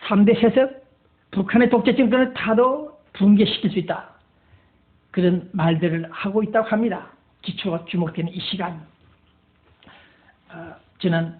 3대 세석, 북한의 독재 정권을 타도 붕괴시킬 수 있다. 그런 말들을 하고 있다고 합니다. 기초가 주목되는 이 시간. 저는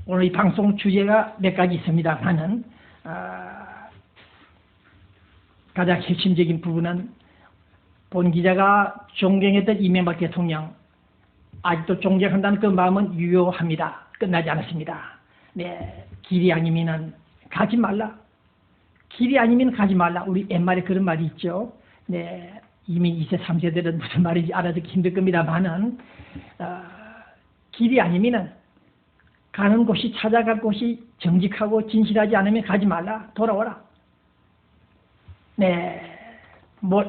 오늘 이 방송 주제가 몇 가지 있습니다만은 가장 핵심적인 부분은 본 기자가 존경했던 이명박 대통령, 아직도 존경한다는 그 마음은 유효합니다. 끝나지 않았습니다. 네, 길이 아니면은 가지 말라. 길이 아니면 가지 말라. 우리 옛말에 그런 말이 있죠. 네, 이미 2세, 3세들은 무슨 말인지 알아듣기 힘들 겁니다만은 길이 아니면은 가는 곳이, 찾아갈 곳이 정직하고 진실하지 않으면 가지 말라. 돌아오라. 네,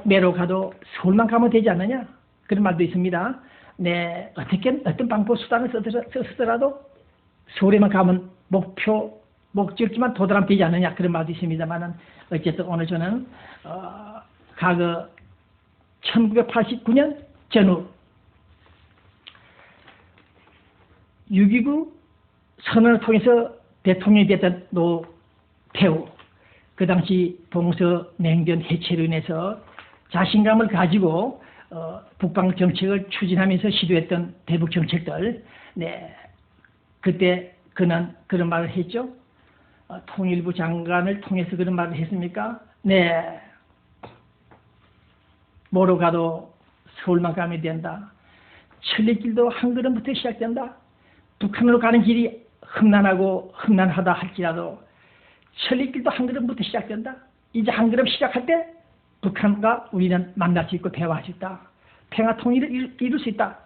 매로 가도 서울만 가면 되지 않느냐? 그런 말도 있습니다. 네, 어떤 방법 수단을 쓰더라도 서울에만 가면 목적지만 도달하면 되지 않느냐? 그런 말도 있습니다만은 어쨌든 오늘 저는 과거 1989년 전후 6.29 선언을 통해서 대통령이 됐던 노태우, 그 당시 동서냉전 해체로 인해서 자신감을 가지고 북방 정책을 추진하면서 시도했던 대북 정책들, 네, 그때 그는 그런 말을 했죠. 통일부 장관을 통해서 그런 말을 했습니까? 네, 뭐로 가도 서울만 가면 된다. 천리길도 한 걸음부터 시작된다. 북한으로 가는 길이 험난하다 할지라도 천리길도 한 걸음부터 시작된다. 이제 한 걸음 시작할 때 북한과 우리는 만날 수 있고 대화할 수 있다. 평화 통일을 이룰 수 있다.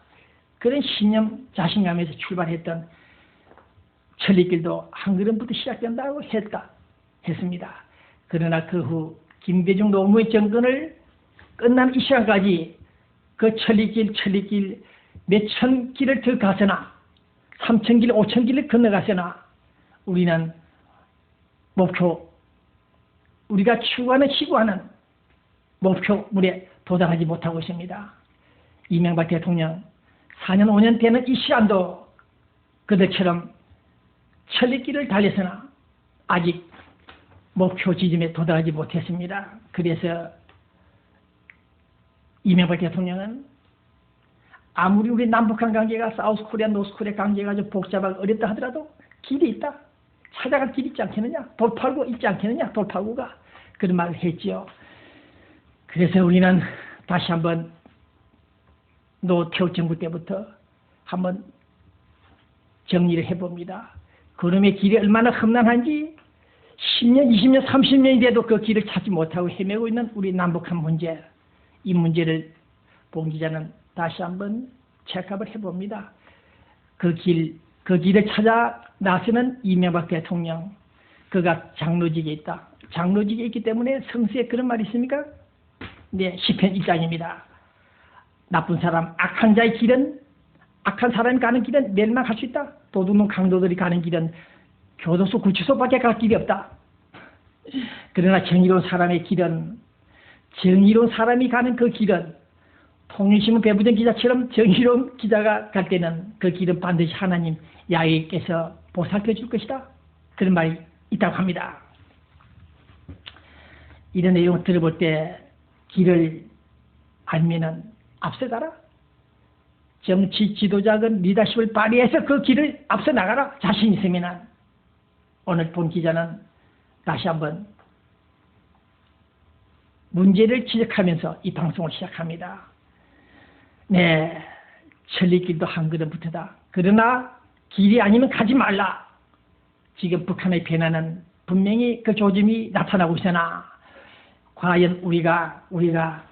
그런 신념, 자신감에서 출발했던 천리길도 한 걸음부터 시작된다고 했습니다. 그러나 그 후 김대중 노무현 정권을 끝난 이 시간까지 그 천리길 몇천 길을 더 가서나 3,000길, 5,000길을 건너가서나 우리는 우리가 추구하는, 시구하는 목표물에 도달하지 못하고 있습니다. 이명박 대통령 4년, 5년 되는 이 시간도 그들처럼 천리길을 달려서나 아직 목표 지점에 도달하지 못했습니다. 그래서 이명박 대통령은 아무리 우리 남북한 관계가 사우스 코리아, 노스 코리아 관계가 좀 복잡하고 어렵다 하더라도 길이 있다. 찾아갈 길이 있지 않겠느냐? 돌파구 있지 않겠느냐? 돌파구가. 그런 말을 했지요. 그래서 우리는 다시 한번 노태우 정부 때부터 한번 정리를 해봅니다. 그놈의 길이 얼마나 험난한지 10년, 20년, 30년이 돼도 그 길을 찾지 못하고 헤매고 있는 우리 남북한 문제, 이 문제를 본 기자는 다시 한번 체크업을 해봅니다. 그 길을 찾아 나서는 이명박 대통령, 그가 장로직에 있다. 장로직에 있기 때문에 성서에 그런 말이 있습니까? 네, 시편 1장입니다. 나쁜 사람, 악한 자의 길은, 악한 사람이 가는 길은 멸망할 수 있다. 도둑놈 강도들이 가는 길은 교도소, 구치소밖에 갈 길이 없다. 그러나 정의로운 사람의 길은, 정의로운 사람이 가는 그 길은, 통일신문 배부정 기자처럼 정의로운 기자가 갈 때는 그 길은 반드시 하나님 야훼께서 보살펴 줄 것이다. 그런 말이 있다고 합니다. 이런 내용을 들어볼 때 길을 알면은 앞서가라. 정치 지도자는 리더십을 발휘해서 그 길을 앞서 나가라. 자신 있으면은. 오늘 본 기자는 다시 한번 문제를 지적하면서 이 방송을 시작합니다. 네, 천리길도 한 걸음부터다. 그러나 길이 아니면 가지 말라. 지금 북한의 변화는 분명히 그 조짐이 나타나고 있으나 과연 우리가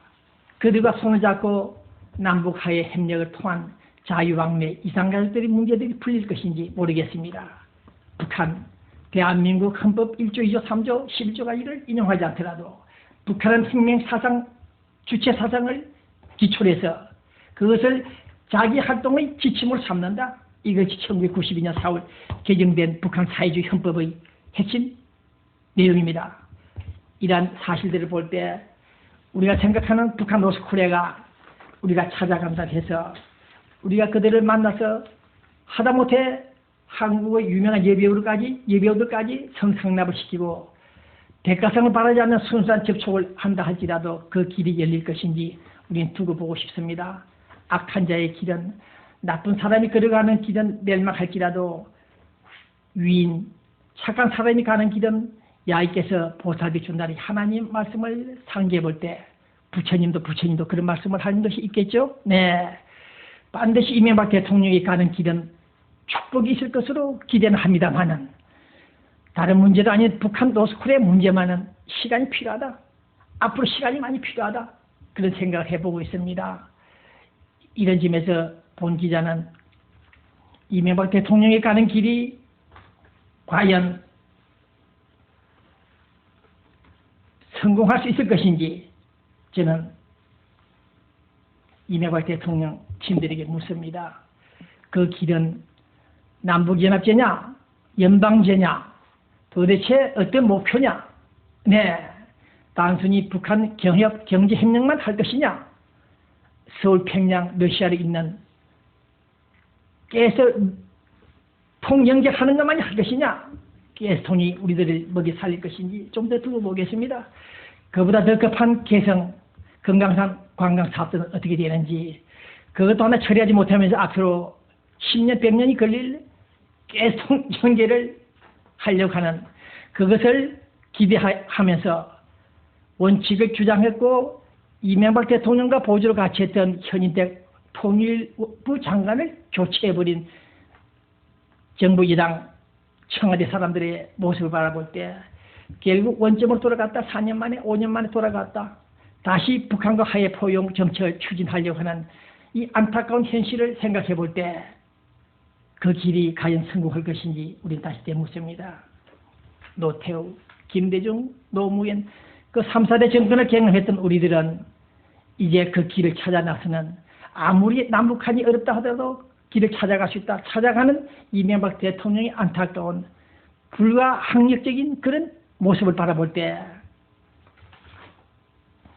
그들과 손을 잡고 남북하의 협력을 통한 자유왕래 이산가족들의 문제들이 풀릴 것인지 모르겠습니다. 북한, 대한민국 헌법 1조, 2조, 3조, 11조가 이를 인용하지 않더라도 북한은 혁명사상, 주체사상을 기초로 해서 그것을 자기 활동의 지침으로 삼는다. 이것이 1992년 4월 개정된 북한 사회주의 헌법의 핵심 내용입니다. 이러한 사실들을 볼 때 우리가 생각하는 북한 노스코리아가 우리가 찾아간다 해서 우리가 그들을 만나서 하다못해 한국의 유명한 예배우들까지 성상납을 시키고 대가성을 바라지 않는 순수한 접촉을 한다 할지라도 그 길이 열릴 것인지 우리는 두고 보고 싶습니다. 악한 자의 길은, 나쁜 사람이 걸어가는 길은 멸망할지라도 위인 착한 사람이 가는 길은 야훼께서 보살펴 준다는 하나님 말씀을 상기해 볼 때 부처님도 그런 말씀을 하는 것이 있겠죠. 네, 반드시 이명박 대통령이 가는 길은 축복이 있을 것으로 기대는 합니다만은, 다른 문제도 아닌 북한 노스콜의 문제만은 시간이 필요하다. 앞으로 시간이 많이 필요하다. 그런 생각을 해보고 있습니다. 이런 점에서 본 기자는 이명박 대통령이 가는 길이 과연 성공할 수 있을 것인지 저는 이명박 대통령 팀들에게 묻습니다. 그 길은 남북연합제냐, 연방제냐, 도대체 어떤 목표냐? 네, 단순히 북한 경제협력만 할 것이냐? 서울, 평양, 러시아를 잇는 깨서 통영제하는 것만이 할 것이냐? 깨스통이 우리들을 먹여 살릴 것인지 좀 더 두고 보겠습니다. 그보다 더 급한 개성, 금강산 관광사업들은 어떻게 되는지, 그것도 하나 처리하지 못하면서 앞으로 10년, 100년이 걸릴 깨스통 전개를 하려고 하는, 그것을 기대하면서 원칙을 주장했고 이명박 대통령과 보조로 같이 했던 현인택 통일부 장관을 교체해버린 정부 여당 청와대 사람들의 모습을 바라볼 때 결국 원점으로 돌아갔다. 4년 만에 5년 만에 돌아갔다. 다시 북한과 하해 포용 정책을 추진하려고 하는 이 안타까운 현실을 생각해 볼 때 그 길이 과연 성공할 것인지 우리는 다시 되묻습니다. 노태우, 김대중, 노무현 그 3, 4대 정권을 경험했던 우리들은 이제 그 길을 찾아 나서는, 아무리 남북한이 어렵다 하더라도 길을 찾아갈 수 있다. 찾아가는 이명박 대통령의 안타까운 불가항력적인 그런 모습을 바라볼 때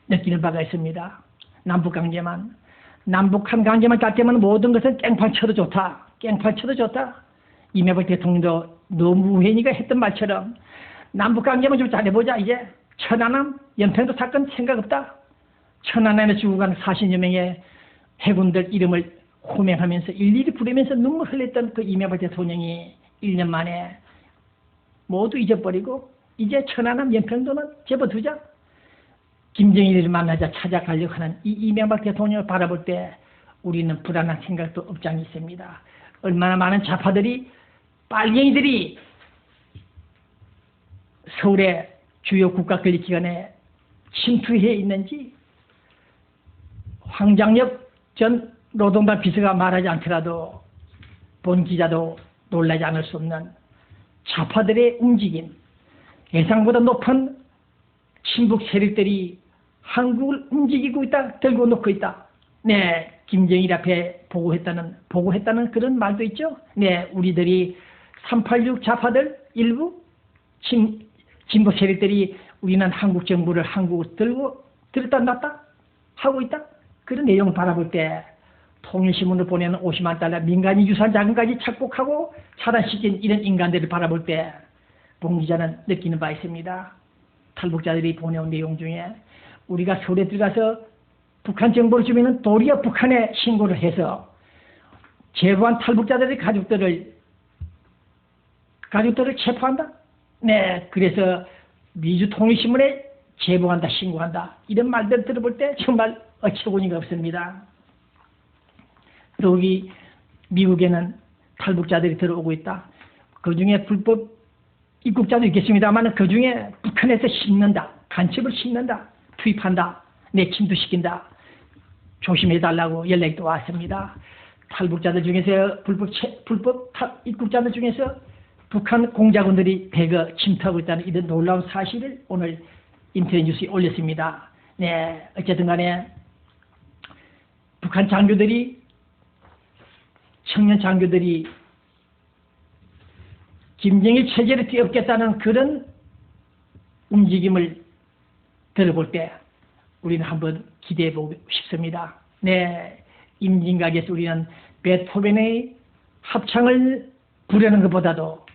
느끼는 바가 있습니다. 남북한 관계만 닿 때면 모든 것은 깽판 쳐도 좋다. 깽판 쳐도 좋다. 이명박 대통령도 노무현이가 했던 말처럼 남북 관계만 좀 잘해보자. 이제 천안함, 연평도 사건 생각 없다. 천안함에 죽어간 40여 명의 해군들 이름을 호명하면서 일일이 부르면서 눈물 흘렸던 그 이명박 대통령이 1년 만에 모두 잊어버리고 이제 천안함, 연평도는 접어두자. 김정일을 만나자 찾아가려고 하는 이 이명박 대통령을 바라볼 때 우리는 불안한 생각도 없지 않아 있습니다. 얼마나 많은 좌파들이, 빨갱이들이 서울의 주요 국가권력기관에 침투해 있는지 황장엽 전 노동당 비서가 말하지 않더라도 본 기자도 놀라지 않을 수 없는 좌파들의 움직임, 예상보다 높은 친북 세력들이 한국을 움직이고 있다, 들고 놓고 있다. 네, 김정일 앞에 보고했다는 그런 말도 있죠. 네, 우리들이 386 좌파들 일부 진보 세력들이 우리는 한국 정부를 한국을 들었다 놨다 하고 있다. 그런 내용을 바라볼 때 통일신문을 보내는 50만 달러 민간인 유산 자금까지 착복하고 차단시킨 이런 인간들을 바라볼 때 본 기자는 느끼는 바 있습니다. 탈북자들이 보내온 내용 중에 우리가 서울에 들어가서 북한 정보를 주면은 도리어 북한에 신고를 해서 제보한 탈북자들의 가족들을 체포한다. 네, 그래서 미주 통일신문에 제보한다, 신고한다. 이런 말들 들어볼 때 정말 어처구니가 없습니다. 더욱이 미국에는 탈북자들이 들어오고 있다. 그 중에 불법 입국자도 있겠습니다만 그 중에 북한에서 심는다, 간첩을 심는다, 투입한다, 침투시킨다. 조심해달라고 연락이 또 왔습니다. 탈북자들 중에서 불법 입국자들 중에서 북한 공작원들이 대거 침투하고 있다는 이런 놀라운 사실을 오늘 인터넷 뉴스에 올렸습니다. 네, 어쨌든 간에 북한 장교들이, 청년 장교들이 김정일 체제를 뛰어넘겠다는 그런 움직임을 들어볼 때 우리는 한번 기대해 보고 싶습니다. 네, 임진각에서 우리는 베토벤의 합창을 부르는 것보다도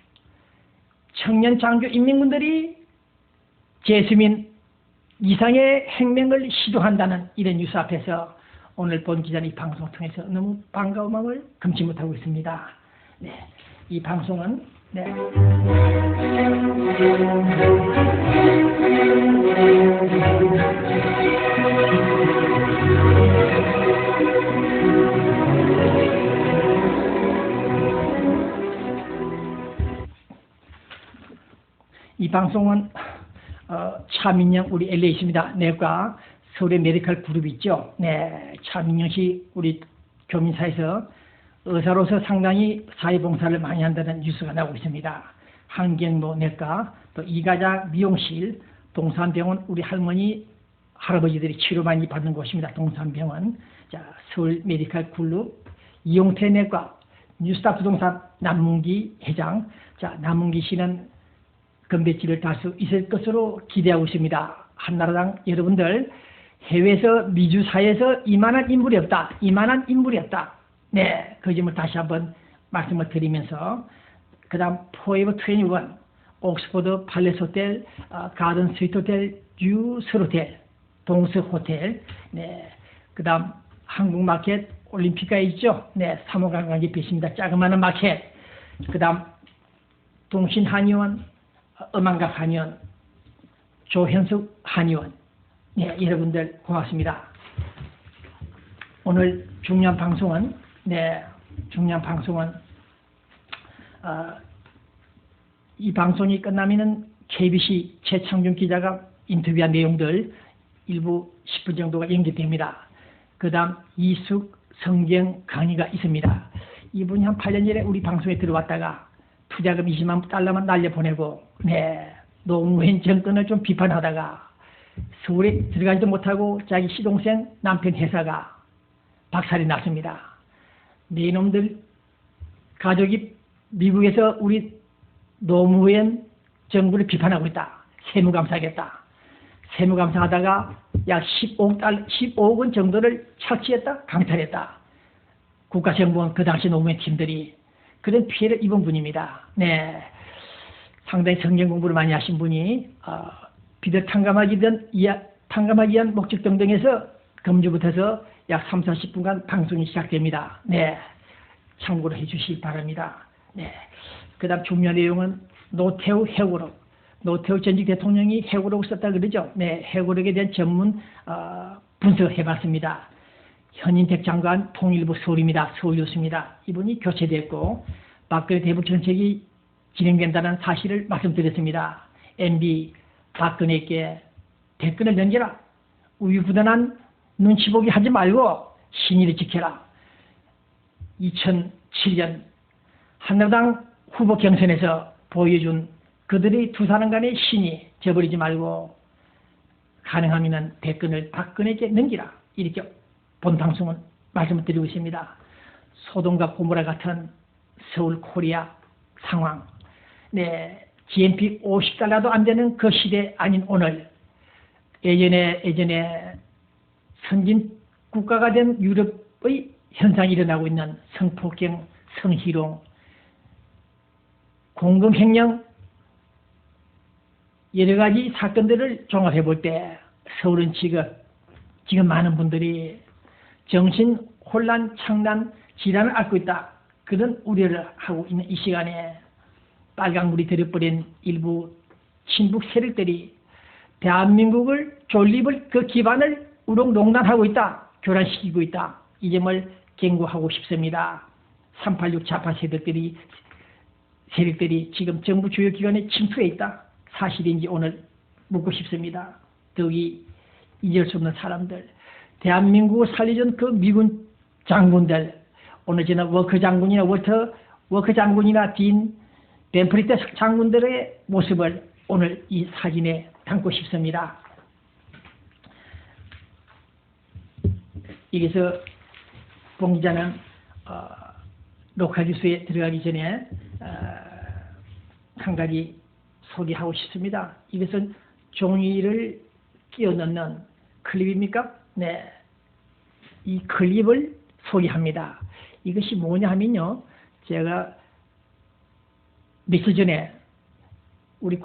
청년 장교 인민군들이 제수민 이상의 행명을 시도한다는 이런 뉴스 앞에서 오늘 본 기자는 이 방송을 통해서 너무 반가운 마음을 금치 못하고 있습니다. 네, 이 방송은 이 방송은 차민영 우리 LA 있습니다. 내과 서울의 메디컬 그룹이 있죠. 네, 차민영 씨 우리 교민사에서 의사로서 상당히 사회봉사를 많이 한다는 뉴스가 나오고 있습니다. 한경로 내과, 또 이가자 미용실, 동산병원 우리 할머니, 할아버지들이 치료 많이 받는 곳입니다. 동산병원. 자, 서울 메디컬 그룹, 이용태 내과, 뉴스타 부동산 남문기 회장. 자, 남문기 씨는 건배지를 달 수 있을 것으로 기대하고 있습니다. 한나라당 여러분들, 해외에서 미주사에서 이만한 인물이 없다. 이만한 인물이 없다. 네, 그 점을 다시 한번 말씀을 드리면서, 그 다음 포에버 21, 옥스포드 팔레스 호텔, 가든 스위트 호텔, 뉴스 호텔, 동서 호텔, 네, 그 다음 한국마켓 올림픽가에 있죠. 네, 3호 관광지 빚입니다. 자그마한 마켓. 그 다음 동신한의원, 음악각 한의원, 조현숙 한의원. 네, 여러분들 고맙습니다. 오늘 중요한 방송은 이 방송이 끝나면은 KBC 최창준 기자가 인터뷰한 내용들 일부 10분 정도가 연결됩니다. 그 다음 이숙 성경 강의가 있습니다. 이분이 한 8년 전에 우리 방송에 들어왔다가 투자금 20만 달러만 날려보내고 노무현 정권을 좀 비판하다가 서울에 들어가지도 못하고 자기 시동생 남편 회사가 박살이 났습니다. 네 놈들 가족이 미국에서 우리 노무현 정부를 비판하고 있다. 세무감사하겠다. 세무감사하다가 약 15억 원 정도를 착취했다. 강탈했다. 국가정보원 그 당시 노무현 팀들이 그런 피해를 입은 분입니다. 네, 상당히 성경 공부를 많이 하신 분이 비들 탕감하기 위한 목적 등등에서 금주부터서 약 3, 40분간 방송이 시작됩니다. 네, 참고로 해주시기 바랍니다. 네, 그 다음 중요한 내용은 노태우 해고록. 노태우 전직 대통령이 해고록을 썼다 그러죠. 네, 해고록에 대한 전문 분석해봤습니다. 현인택 장관 통일부 서울입니다. 서울 교수입니다. 이분이 교체됐고 박근혜 대북 정책이 진행된다는 사실을 말씀드렸습니다. MB 박근혜께 대권을 넘겨라. 우유부단한 눈치 보기 하지 말고 신의를 지켜라. 2007년 한나라당 후보 경선에서 보여준 그들이 두 사람 간의 신의 저버리지 말고 가능하면 대권을 박근혜에게 넘기라. 이렇게 본 방송은 말씀을 드리고 있습니다. 소동과 고모라 같은 서울 코리아 상황. 네, GNP 50달러도 안 되는 그 시대 아닌 오늘, 예전에 선진 국가가 된 유럽의 현상이 일어나고 있는 성폭행, 성희롱, 공금횡령, 여러 가지 사건들을 종합해 볼 때 서울은 지금 많은 분들이 정신 혼란, 창란, 질환을 앓고 있다. 그런 우려를 하고 있는 이 시간에 빨강물이 들여버린 일부 친북 세력들이 대한민국을 존립을 그 기반을 우롱농단하고 있다. 교란시키고 있다. 이 점을 경고하고 싶습니다. 386 좌파 세력들이 지금 정부 주요 기관에 침투해 있다. 사실인지 오늘 묻고 싶습니다. 더욱이 잊을 수 없는 사람들, 대한민국을 살려준 그 미군 장군들, 오늘 저는 워커 장군이나 딘 벤프리트 장군들의 모습을 오늘 이 사진에 담고 싶습니다. 여기서 봉 기자는 녹화기수에 들어가기 전에 한 가지 소개하고 싶습니다. 이것은 종이를 끼워 넣는 클립입니까? 네, 이 클립을 소개합니다. 이것이 뭐냐 하면요, 제가 며칠 전에